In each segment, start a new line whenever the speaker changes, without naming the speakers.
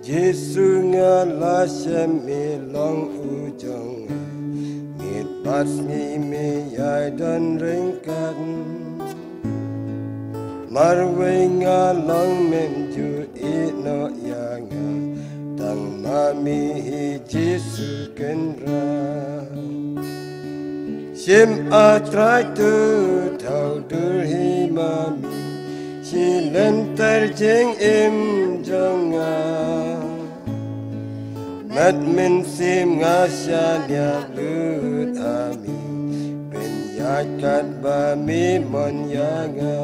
Giêsu ngã la xem mi long u jong mit bát nghi mi yai dan ring cát mar ve ngã long mem ju i no ya ngã tang ma mi hi Giêsu ken ra xem a trai tu thao dur hi ma mi chi lên tar jeng im jong ngã Mad min sim nga sha lia lut ami ben ya kat ba mi mon ya nga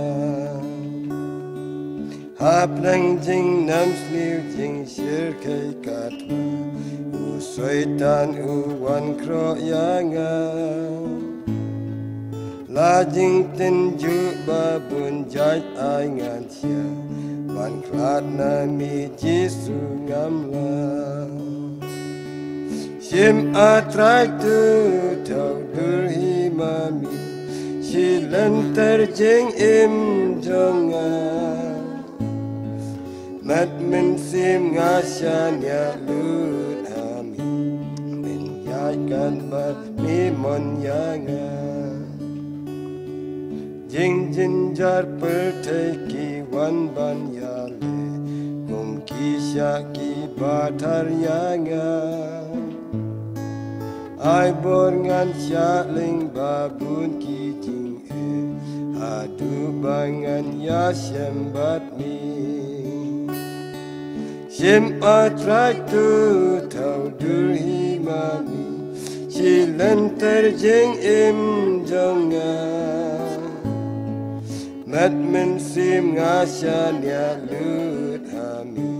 hap lang jing nam sliu jing shir kai kat u soi tan u wan kro ya nga la jing tin ju ba bun jai ai ngan sia ban klat na mi Giêsu ngam la Sim a trai tu thao dur hi ma mi chi lên tar jeng im jong a mat min sim nga sha nya lut ha mi min ya kan ba mi mon ya nga jing jin jar per thai ki wan ban ya le kum ki sha ki ba thar ya nga Ai bor ngan sha ling ba bun ki jing e adu bangan ya shem bat mi shem a trai tu thao dur hi ma mi chi len tar jeng im jong nga mat min sim nga sha lia lut ha mi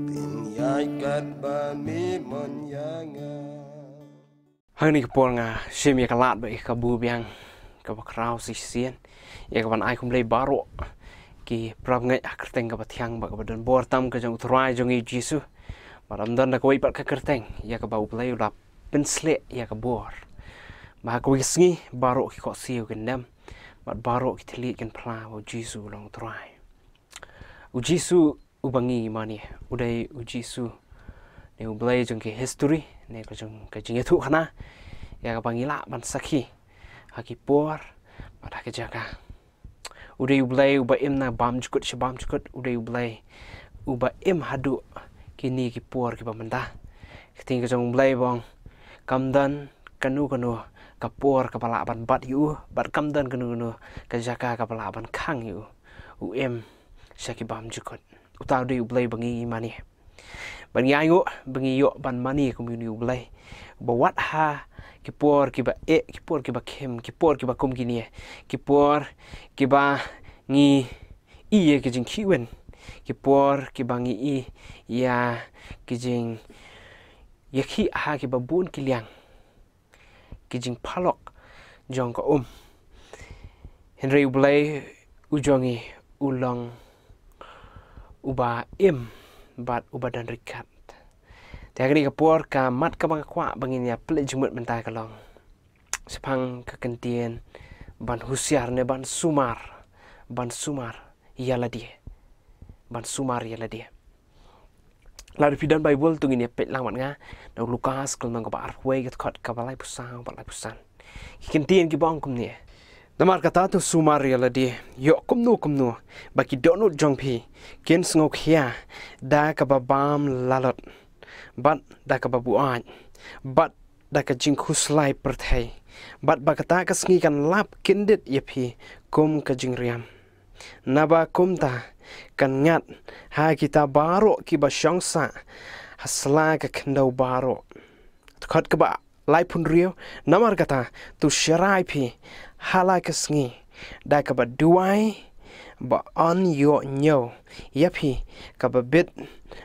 bin yai kat ba mi mon ya nga
Hari ni kepol nga sim ya kalat ba ikabu biang kabakrau si sien ya kaban ai kum lay baro ki prab ngai akrteng ka bathyang ba kabadon bortam ka jong thrai jong i Giêsu maram dan na koi pat ka kerteng ya ka bau play ulap pensle ya ka bor ma ko isngi baro ki ko siu gendam mat baro ki thli ken phla o Giêsu long thrai u Giêsu ubangi mani udai u Giêsu ne ublay jong ki history ne ko jong ka jing thu khana ya ka bangila ban sakhi haki por pada ke jaga udai ublay uba im na bam chukut shabam chukut udai ublay uba im hadu kini ki por ki bamanda ting ka jong ublay bong kamdan kanu ka por ka pala ban bat yu bat kamdan kanu ka jaga ka pala ban khang yu u em shaki bam chukut utaw dai ublay bangi mani ban yayo bangi yo ban mani community ublay bawat ha kipor kiba kipor kiba kem kipor kiba kum gini kipor kiba ngi iye kijing kiwen kipor kiba ngi i ya kijing yakhi ha kiba bun kiliang kijing palok jong ko Henry ublay ujongi ulang uba im bat ubadan rikat tiagni kapor ka mat ka bang kwa bangin ya ple jumut mentai kalong sepang kekentian ban husiar ne ban sumar yala dia ban sumar yala dia la pidan bible tungin ya pet langmat nga na lukas kalong ka bar we get khot ka balai pusang balai pusan kekentian ki bang kum ne Namar kata tu sumar yala dia yo kumnu baki donut jongpi ken ngok hia da ka babam lalot bat da ka babuan bat da ka jingkhuslai perthai bat bakata ka sngi kan lap kindit yepi kum ka jingriam naba kumta kan ngat ha kita baro ki ba shongsa hasla ka khendau baro khot ka ba lai pun rio namar kata tu sharai pi hala kesngi da ka ba duai ba on yo nyo yapi ka ba bit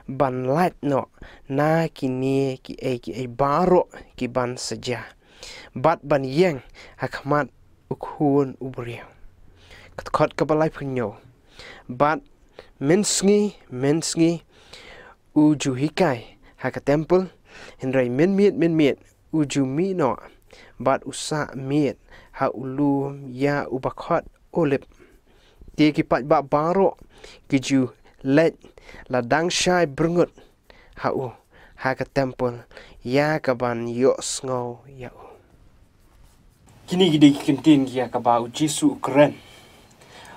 ban lat no na kini ki e baro ki ban saja bat ban yeng hakmat ukhun ubrio khot ka ba lai punyo bat mensngi uju hikai haka temple henrai min miet ujumino bat usa miet ha ulum ya ubakhat olip ti ki pat ba baro kiju let la dang shai brungut ha u ha ka temple ya ka ban yo sngo ya u kini gidi kintin ya ka ba Jesu Ukraine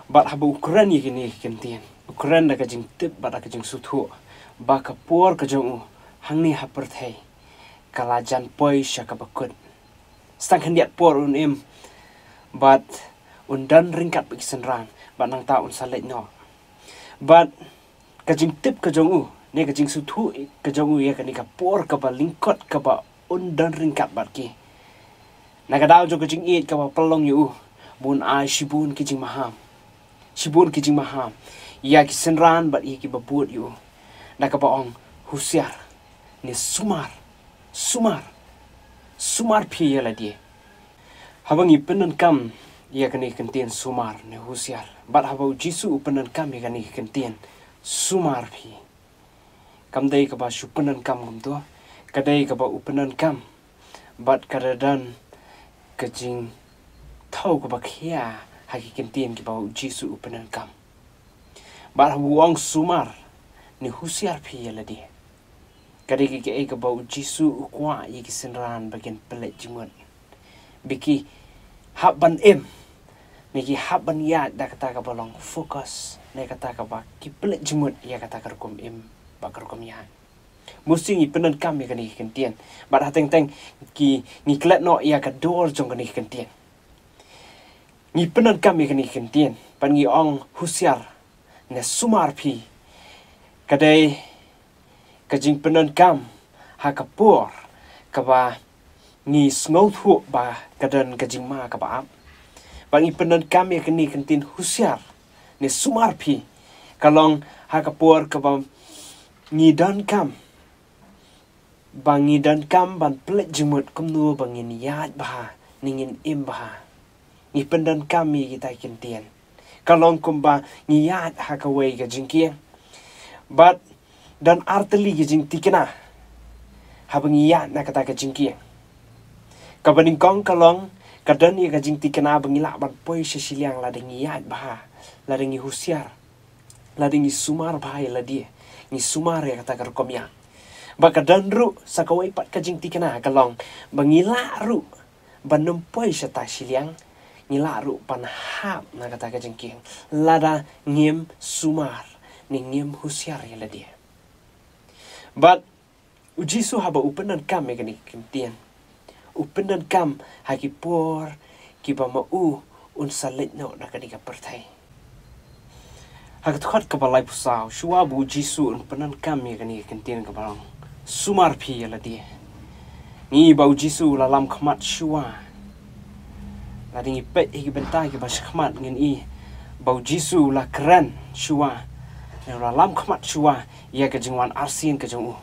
bat ha ba Ukraine kini kintin Ukraine da ka jing tip ba da ka jing suthu ba ka por ka jong hangni ha perthai kalajan poi sha ka bakut stang hendiat por un em bat undan ringkat piksenran bat nang ta un salet no bat kajing tip ka jong ne kajing suthu ka jong ya ka ni ka por ka ba lingkot ka ba undan ringkat bat ki nagadao jo kajing eat ka ba pelong yu bun ai shibun kijing maham ya ki senran bat ki ba buat yu na ka ba ong husiar ni sumar phi ya la die habang ipenan kam ya kani kentien sumar ne husiar bat habau Jesu upenan kam ya kani kentien sumar phi kam dei ka ba supenan kam gum to kadai ka ba upenan kam bat karadan kajing thau ka ba khia haki kentien ki ba Jesu upenan kam bat habuang sumar ni husiar phi ya la die kadai ki ka ba Jesu ukwa yi ki senran bagian pelet jimut biki haban niki haban ya da kata ka balong fokus ne kata ka ba ki pelet jimut ya kata ka kum ba ka kum ya musi ni penan kam ya kani kentien ba da teng ki ni klet no ya ka dor jong kani kentien ni penan kam ya kani kentien pan ni ong husiar ne sumar phi kadai kajing penan kam ha ka por ka ba ni sngow thu ba kadan kajing ma ka ba bangi penan kami kini kentin husiar ni sumar phi kalong ha ka por ka ba ni dan kam bangi dan kam ban plet jimut kumnu bangin yat ba ningin im ba ni pendan kami kita kentien kalong kumba ni yat ha ka wei ka jingkieng but dan arteli ka jing tikena ha bangi yat na kata ka jingkieng kabaning kong kalong kadan ya kajing tikena bangila ban poi sesiliang la dengi yat bah la dengi husiar la dengi sumar bah la dia ni sumar ya kata karkom ya ba kadan ru sakawai pat kajing tikena kalong bangila ru banum poi seta siliang ngila ru pan hap na kata kajing king lada ngim sumar ni ngim husiar ya la dia but ujisu haba upenan kam ya kani kentian upenan kam haki por kiba mau un salet no na kadika pertai hakat khat ka balai pusau shua bu Jesu un penan kam ya kani kentien ka barang sumar phi ya la dia ni bau Jesu la lam khmat shua la ding pet ki bentai ki bas khmat ngin i bau Jesu la kran shua la lam khmat shua ya ka jingwan arsin ka jong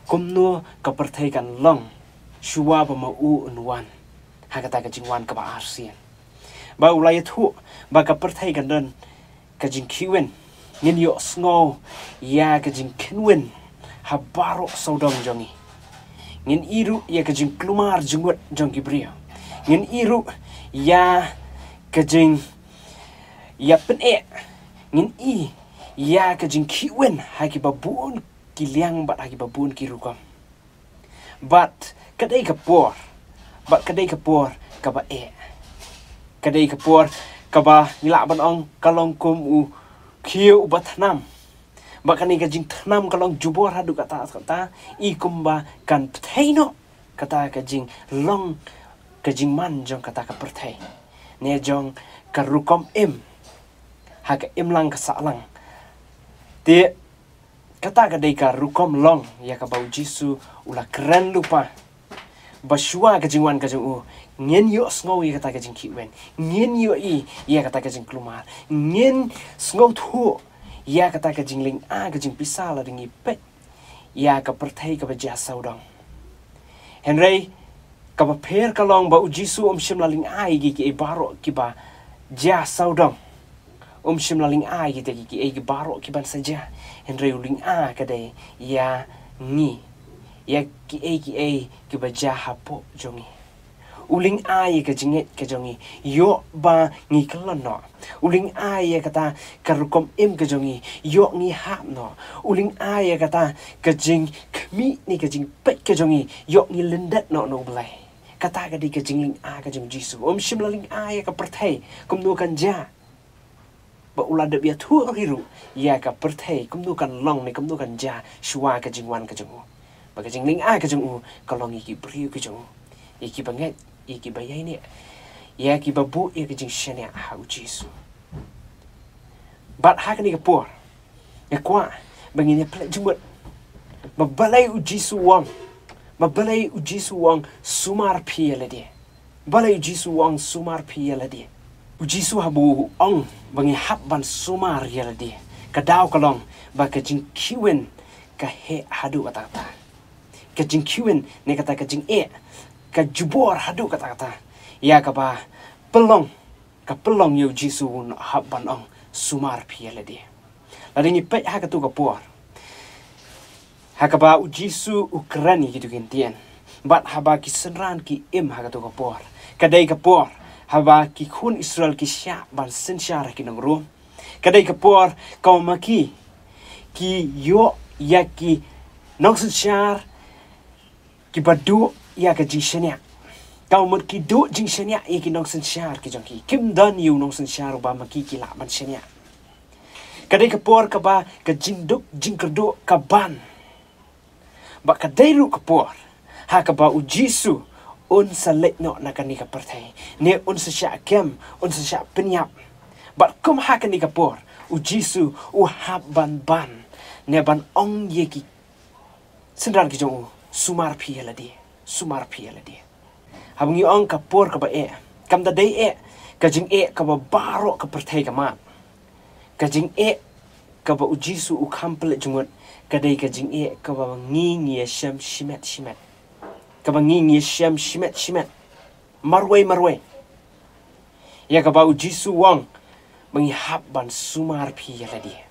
kumno ka pertai kan long shua ba mau unwan hakata ka jingwan ka ba arsian ba ulai thu ba ka perthai kan dan ka jing kiwen ngin yo sngo ya ka jing kinwen ha baro saudong jongi ngin iru ya ka jing klumar jungut jongi brio ngin iru ya ka jing ya pen ngin i ya ka jing kiwen ha ki babun kiliang ba ha ki babun kirukam but kadai ka por ka ba kadai ka por ka ba nila ban ong kalong kum u khiu ba thnam ba kani ka jing thnam kalong jubor hadu kata i kum ba kan pthaino kata ka jing long ka jing man jong kata ka perthai ne jong ka rukom ha ka lang ka sa lang te kata kadai ka rukom long ya ka bau Jesu ula keren lupa basua ka jingwan ka jing ngien yo sngow ya kata ka jing kiwen ngien yo ya kata ka jing klumar ngien sngow thu ya kata ka jing ling ka jing pisala ringi pet ya ka perthai ka ba ja saudong henry ka ba pher ka long ba Jesu shim la ling gi baro ki ba ja saudong shim la ling gi te gi baro ki ban saja henry ling ka dai ya ngi ya ki baja hapo jongi uling ai ka jinget ka jongi yo ba ngi klan no uling ai kata karukom im ka jongi yo ngi hap no uling ai kata ka jing kmi ni ka jing pet ka jongi yo ngi lendat no blai kata ka di ka jing ling a ka jing jisu shim ling ai ka perthai kum nu kan ja ba ulah de bia thu riru ya ka perthai kum nu kan long ni kum nu kan ja shwa ka jing wan ka jongu ba ka jing ling a ka jongu ka long ki priu ka jongu iki banget iki bayai ni ya ki babu ya ki jing shania hau jisu bat ha ka ni ka por ya kwa bangin ya plek jumut babalai u jisu wang babalai u jisu wang sumar pi la dia balai u jisu wang sumar pi la dia u jisu habu ong bangi hap ban sumar ya la dia ka daw ka long ba ka jing kiwen ka he hadu kata ka jing kiwen ne kata ka jing ka jubor hadu kata ya ka ba pelong yu jisu no haban ong sumar piala dia lari ni pe ha ka tu ka por ha ka ba u jisu ukrani gitu gentian bat ha ba ki senran ki im ha ka tu ka por kadai ka por ha ba ki khun Israel ki sya ban sen syara ki nang rum kadai ka por kau maki ki yo ya ki nong sen syar ki badu ya ka jing shania kau mut ki do jing shania e ki nong sen syar ki jong ki kim dan yu nong sen syar ba ma ki la ban shania kadai ka por ka ba ka jing duk jing kerdo ka ban ba ka dai ru ka por ha ka ba u jisu un salet no na ka ni ka perthai ne un sa sya kem un sa sya penyap ba kum ha ka ni ka por u jisu u hab ban ne ban ong ye ki sendran ki jong sumar pi la dia habngi ong ka por ka ba kam da dai ka jing ka ba baro ka perthai ka ma ka jing ka ba u jisu u khample jungut ka dai ka jing ka ba ngi sham shimet ka ba ngi sham shimet marwai ya ka ba u jisu wang bangi hab ban sumar pi la dia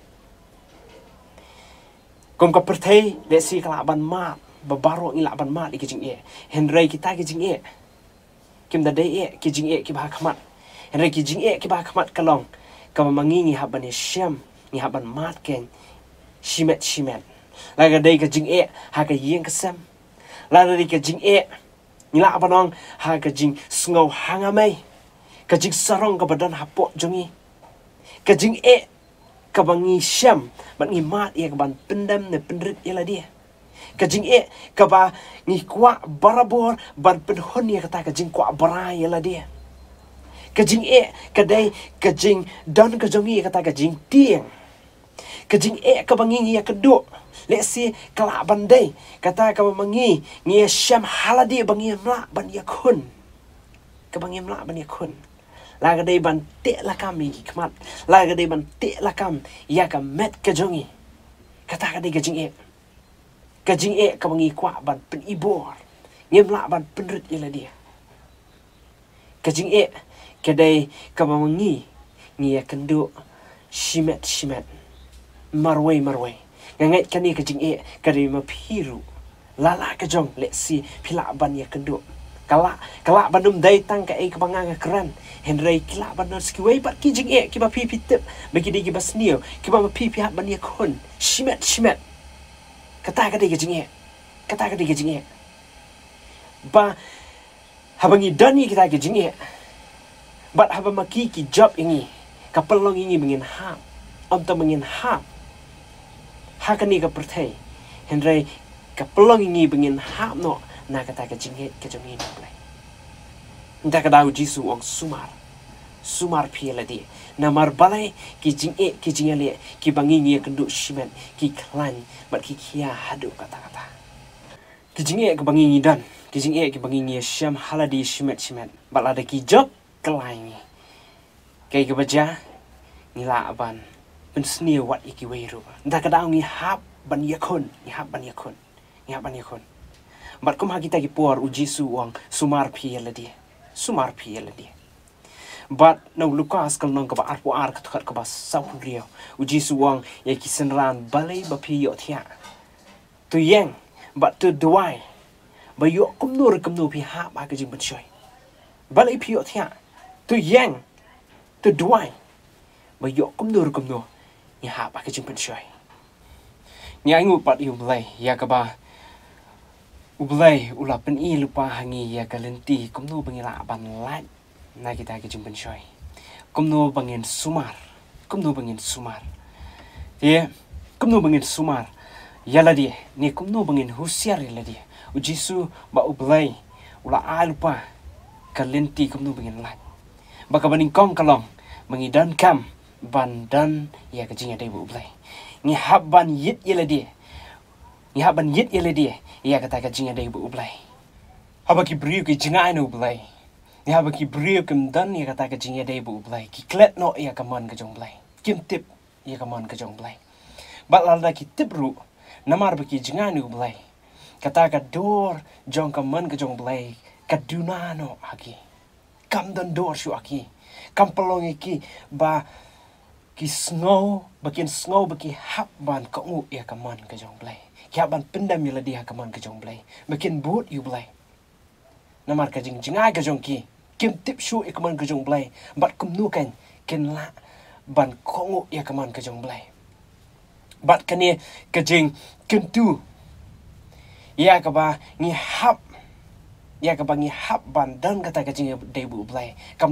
kom ka perthai le si kala ban ma babaro ngi laban mat ki jing henry kita ki jing kim da dai ki jing ki ba khamat henry ki jing ki ba khamat kalong ka mangi ngi haban syam ngi haban mat ken shimet la ga dai ka jing ha ka yeng kasam la dai ka jing ngi laban ong ha ka jing sngo hangamai ka jing sarong ka badan hapo jongi ka jing ka bangi syam ban ngi mat ka ban pendam ne pendrit ila dia ka jing ka ba ngi kwa barabor ban penhon ya kata ka jing kwa barai la dia ka jing ka dai ka jing don ka jongi kata ka jing tieng ka jing ka bangi ngi ka do le si kala bandai kata ka mangi ngi syam haladi bangi mla ban ya kun ka bangi mla ban ya kun la ga dai ban te la kam mi kmat la ga dai ban te la kam ya ka met ka jongi kata ka dai ka jing ka jing ka bangi kwa ban pen ibor ngem la ban penrit ila dia ka jing ka dai ka bangi ngi kendo shimet marwai ngangai kani ka jing ka dai ma phiru lala ka jong le si phila ban ya kendo kala banum dai tang ka ka banga kran henry kila ban ski wei bat ki jing ki ba pi tip bagi di ki basnio ki ba pi ban ya kon shimet kata ka dai ka jing ba habangi dani kita ka jing bat haba maki ki job ingi kapelong ingi mengin hap ta mengin hap hakani ka perthai henry kapelong ingi mengin hap no na kata ka jing ka jongi no play nda ka daw jisu ong sumar piela di namar balai ki jing le ki bangi ngi kendu shimen ki klan bat ki kia hadu kata ki jing ka bangi ngi dan ki jing ki bangi ngi syam haladi shimet bat ada ki job kelai kai ka baja ngila ban pensni wat iki weiru nda ka daw ngi hab ban yakun bat kum ha kita ki por u jisu wang sumar piela di bat no lukas kal nong ka ba arpo ar ka ka ba sau rio u jisu wang ya ki senran balai ba pi yo thia tu yang but to duai ba yo kum nu pi ha ba ka jing ban shoi ba lai pi yo thia to yang to duai ba yo kum nu ni ha ba ka jing ban shoi nya ngu pat yu blai ya ka ba ublai ula pen I lupa hangi ya kalenti kum nu bangila ban lat na kita ka jing ban shoi kum nu bangin sumar ya kum nu bangin sumar yala dia ni kum nu bangin husiar yala dia ujisu ba ublai ula alupa kalenti kum nu bangin lat baka baning kom kalong mangidan kam bandan ya kajing ada bu ublai ni habban yit yala dia ya kata kajing ada bu ublai haba ki briu ki jinga anu ublai ni haba ki briu kim dan ya kata kajing ada bu ublai ki klet no ya kaman ka jong blai kim tip ya kaman ka jong blai balada ki tip ru namar baki jinga anu ublai kata ka dor jong kaman ka jong blai kaduna no aki kam dan dor shu aki kam pelong iki ba ki snow baki hap ban ka ngu ya kaman ka jong blai ki hap ban pendam yala dia kaman ka jong blai bakin boot you blai namar ka jing jinga ka jong ki kim tip shu ya kaman ka jong blai bat kum nu kan ken la ban ka ngu ya kaman ka jong blai bat kane ka jing kentu ya ka ba ngi hap ban dan kata ka jing de bu blai kam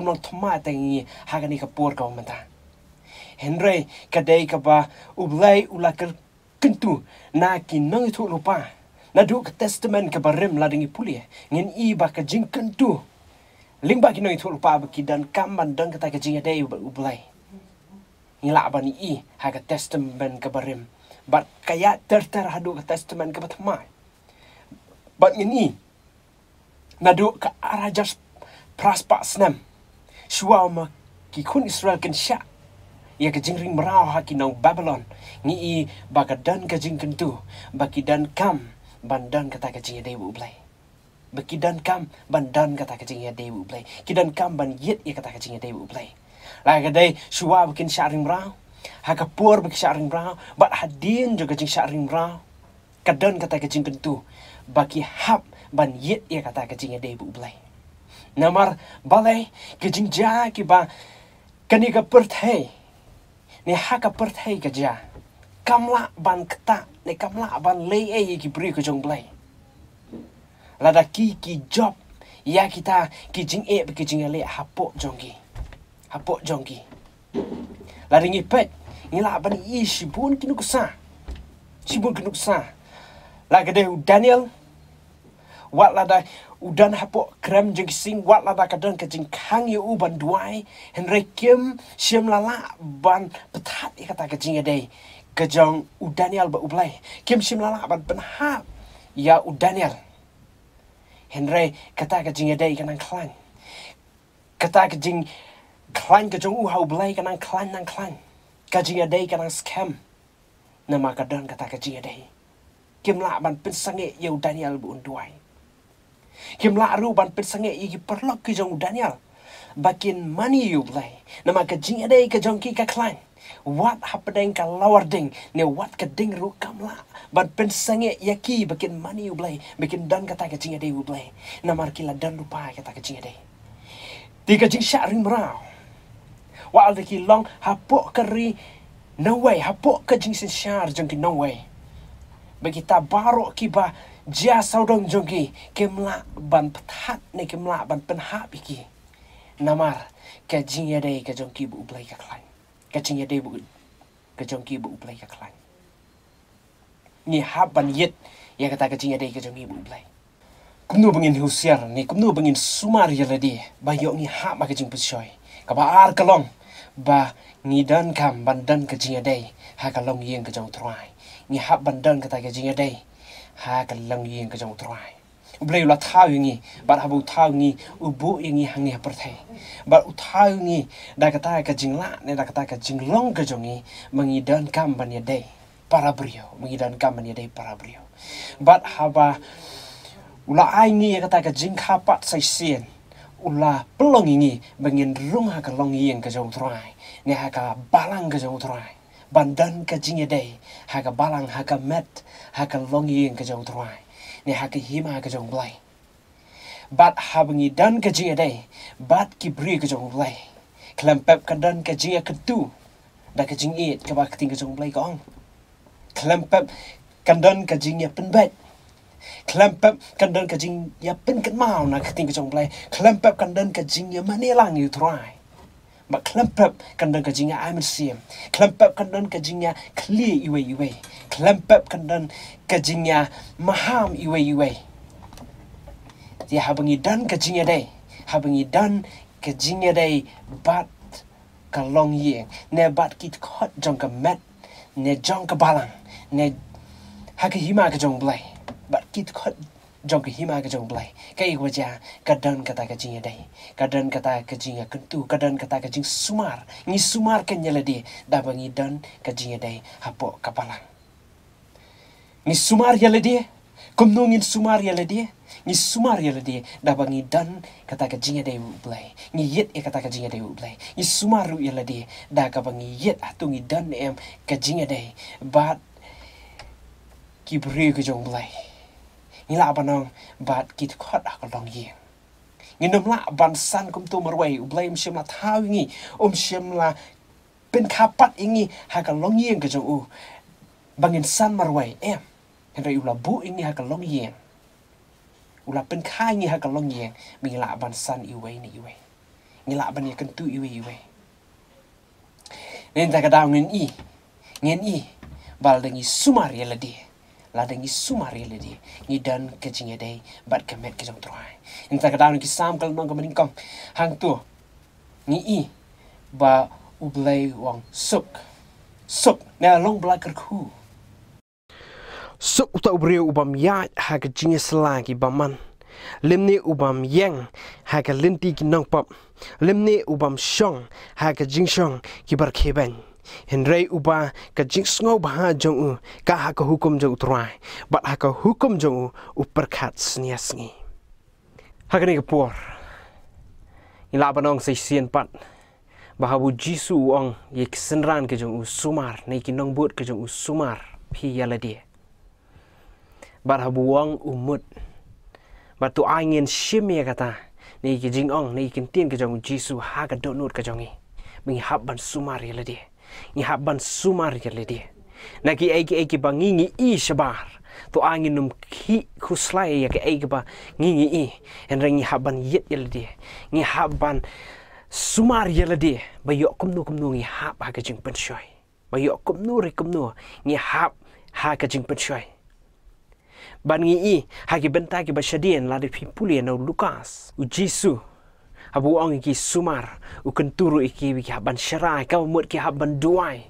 long thmai tangi hagani ka por ka mata henry kadai ka ba ublai ulakar kentu na ki nang thu lupa na du ka testament ka barim la dingi pulia ngin I ba ka jing kentu ling ba ki nang thu lupa ba ki dan kam ban dan kata ka jing de ublai ngila ba ni I ha ka testament ka barim bat kaya ter hadu ka testament ka batmai bat ngin I na du ka arajas praspa snam shua ma ki kun Israel kan sha ya ka jing ring merau ha ki nang Babylon ni I ba ka dan ka jing kentu ba ki dan kam bandan kata ka jing de bu blai ba ki dan kam bandan kata ka jing de bu blai ki dan kam ban yet ya kata ka jing de bu blai la ka dai shua ba kin sha ring merau ha ka por ba ki sha ring merau ba hadin jo ka jing sha ring merau ka dan kata ka jing kentu ba ki hap ban yet ya kata ka jing de bu blai namar balai ke jing ja ki ba kani ka perthai ni ha ka perthai ka ja kamla ban kata ni kamla ban lei ki bri ka jong blai lada ki job ya kita ki jing ba ki jing le hapo jongki la ringi pet ni la ban I shibun kinuksa la gade Daniel wat lada udan hapo krem jeng sing wat lada kadang ka jing kang yu ban duai henry kim shem lala ban petat kata ka jing dei ka jong Daniel ba ublai kim shem lala ban penhap ya Daniel henry kata ka jing dei kanang klan kata ka jing klan ka jong hau blai kanang klan ka jing dei kanang scam nama kadang kata ka jing dei kim la ban pensange yu Daniel bu duai kim la ru ban pet sange I perlok ke jong Daniel bakin money you play nama ka jing ade ka jong ki ka klan wat hapadeng ka lawarding ne wat ka ding ru kamla ban pen sange yaki bakin money you play bakin dan kata ka jing ade you play nama kila dan lupa kata ka jing ade ti ka jing sha ring mrao wa al ki long hapo kari no way hapo ka jing sin shar jong ki no way bagi ta baro ki ba Jia saudong jongki kemla ban petat ne kemla ban penha piki namar ka jingya dei ka jongki bu ublai ka klan ka jingya dei bu ka jongki bu ublai ka klan ni hab ban yet ya kata ka jingya dei ka jongki bu ublai kumnu bangin husiar ni kumnu bangin sumar yala di ba yo ni hab ma ka jing pusoy ka ba ar kalong ba ni dan kam ban dan ka jingya dei ha kalong yeng ka jong trai ni hab ban dan kata ka jingya dei ha ka lang yeng ka jong trai ublai la thau yingi bar habu thau ngi ubu yingi hangi perthai bar u thau ngi da kata ka jingla ne da kata ka jinglong ka jongi mangi dan kam ban ya dei para brio mangi dan kam ban ya dei para brio bat haba ula ai ngi kata ka jing khapat sai sien ula pelong ngi bangin rung ha ka long yeng ka jong trai ne ha ka balang ka jong trai
bandan ka jinga day haga balang haga met haga longi ka jong try ne haga hima ka jong blai bat habangi dan ka jinga day bat ki bri ka jong blai klempep ka dan ka jinga ka tu da ka jing it ka ba ka ting ka jong blai kong klempep ka dan ka jinga pen bet klempep ka dan ka jinga pen ka mau na ka ting ka jong blai klempep ka dan ka jinga manilang you try mà klempep kandan kajinga I'm siam klempep kandan kajinga clear iwe klempep kandan kajinga maham iwe dia habangi dan kajinga day habangi dan kajinga day bat kalong yeng ne bat kit khot jong ka met ne jong ka balang ne hakihima ka jong blai bat kit khot jong ka hima ka jong blai kai waja kadan kata ka jinga dai kadan kata ka jinga kentu kadan kata ka jing sumar ni sumar kan nyala dia da bangi dan ka jinga dai hapo kapalang ni sumar yala dia kumnungin sumar yala dia ni sumar yala dia da bangi dan kata ka jinga dai blai ni yet e kata ka jinga dai blai ni sumar ru yala dia da ka bangi yet atungi dan em ka jinga dai bat kibri ka jong blai ni la banong bat kit khot ak long yeng ni nom la ban san kum tu marwai u blame shim la thau ngi shim la pen khapat ingi ha ka long yeng ka jo u bangin san marwai em henry u la bu ingi ha ka long yeng u la pen khai ngi ha ka long yeng mi la ban san i wei ni la ban ye kan tu i wei nen ta ka daw ngin i bal dengi sumar ye la di la dengi sumari le di ni dan ke jinga dai bat ke met ke jong trai inta ka dawn ki sam kal nong ka maning kong hang tu ni i ba ublai wang suk na long blacker khu
suk ta ubre ubam ya ha ka jinga sla ki baman limni ubam yang ha ka linti ki nong pop limni ubam shong ha ka jing shong ki bar kheben Henry uba ka jing sngo bah jong u ka ha ka hukum jong trai bat ha ka hukum jong u perkhat snia sngi ha ka ni ka por ila banong sai sien pat bahabu jisu ong ye senran ke jong u sumar nei ki nong but ke jong u sumar phi yala dia bat habu wong umut bat tu angin shimia kata nei ki jing ong nei kin tin ke jong jisu ha ka donut ka jong i bing hab ban sumar yala dia ni haban sumar yale dia naki eki bangingi i shabar to angin num ki khuslai ya ke eki ba ngingi i enrengi haban yet yale dia ni haban sumar yale dia ba yo kumnu ngi hab ha ka jing pen shoy ba yo kumnu ngi hab ha ka jing pen shoy ban ngi i ha ki benta ki ba shadien la de pipuli na Lukas u Jisu abu ong ki sumar u kenturu iki ki haban syarai ka mut ki haban duai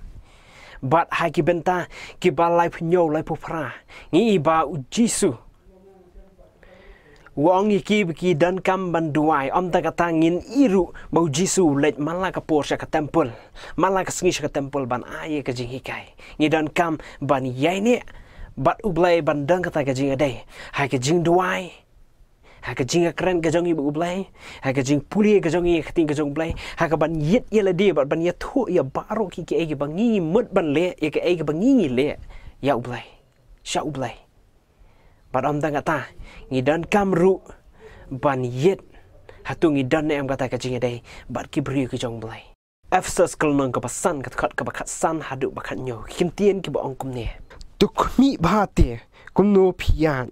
bat ha ki benta ki balai pnyo lai pupra ngi ba u Jisu wong iki ki dan kam ban duai om ta kata ngin iru ba u Jisu let malaka por sya ka temple malaka sngi sya ka temple ban aye ka jing hikai ngi dan kam ban yai ne bat u blai ban dang kata ka jing adai ha ka jing duai ha ka jing keren ka jong i bu blai ha ka jing puli ka jong i khting ka jong blai ha ka ban yet yela de ban ya thu ya baro ki ke e bangi mut ban le ya ke e bangi le ya u blai sha u blai bat om dang ata ngi dan kamru ban yet hatu ngi dan em kata ka jing dai bat ki bri ka jong blai Efesus kalnong ka pasan ka khat ka bakat san hadu bakat nyo kimtien ki ba ong kum ne tukmi bhate kumno phian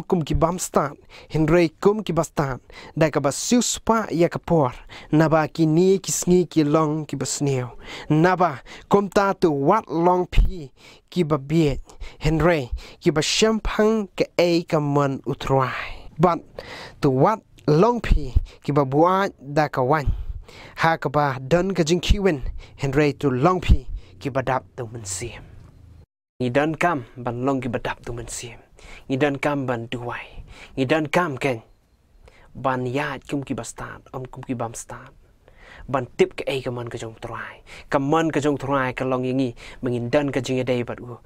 kum ki bamstan henry kum ki bastan da ka basiu spa ya ka por naba ki ni ki sngi ki long ki basneo naba kum ta tu wat long phi ki babiet henry ki ba shampang ka e ka man utrai but tu wat long phi ki ba bua da ka wan ha ka ba dan ka jing kiwen henry tu long phi ki badap tu man sim ni dan kam ban long ki badap tu man sim ni dan kam ban duai ni dan kam ken ban ya kum ki bastan kum ki bam stan ban tip ke ai kaman ka jong trai kaman ka jong trai ka long yingi mengin dan ka jing dei bat u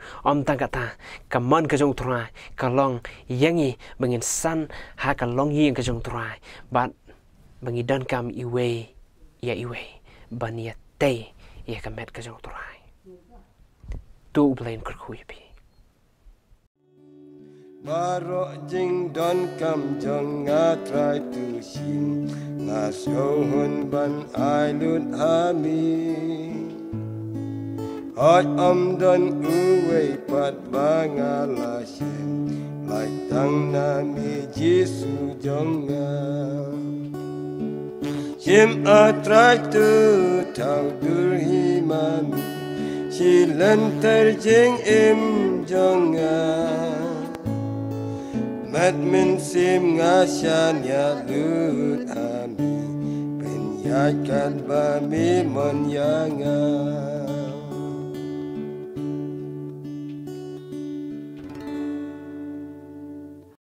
tang kata kaman ka jong trai ka long yangi mengin san ha ka long ying ka jong trai bat mengin dan kam iwe ya iwe ban ya te ya ka met ka jong trai tu belain kerkui pi
Barok jing don kam jong ngatrai tu shin Ngaso hun ban ai lut ami Hoi don uwe pat bangala shen Lai tang nami Jesu jonga Shim atrai tu tau dur himami Shi lenter jing im jonga Mat min sim ngasyan ya lut ami Ben yakan ba mi mon yanga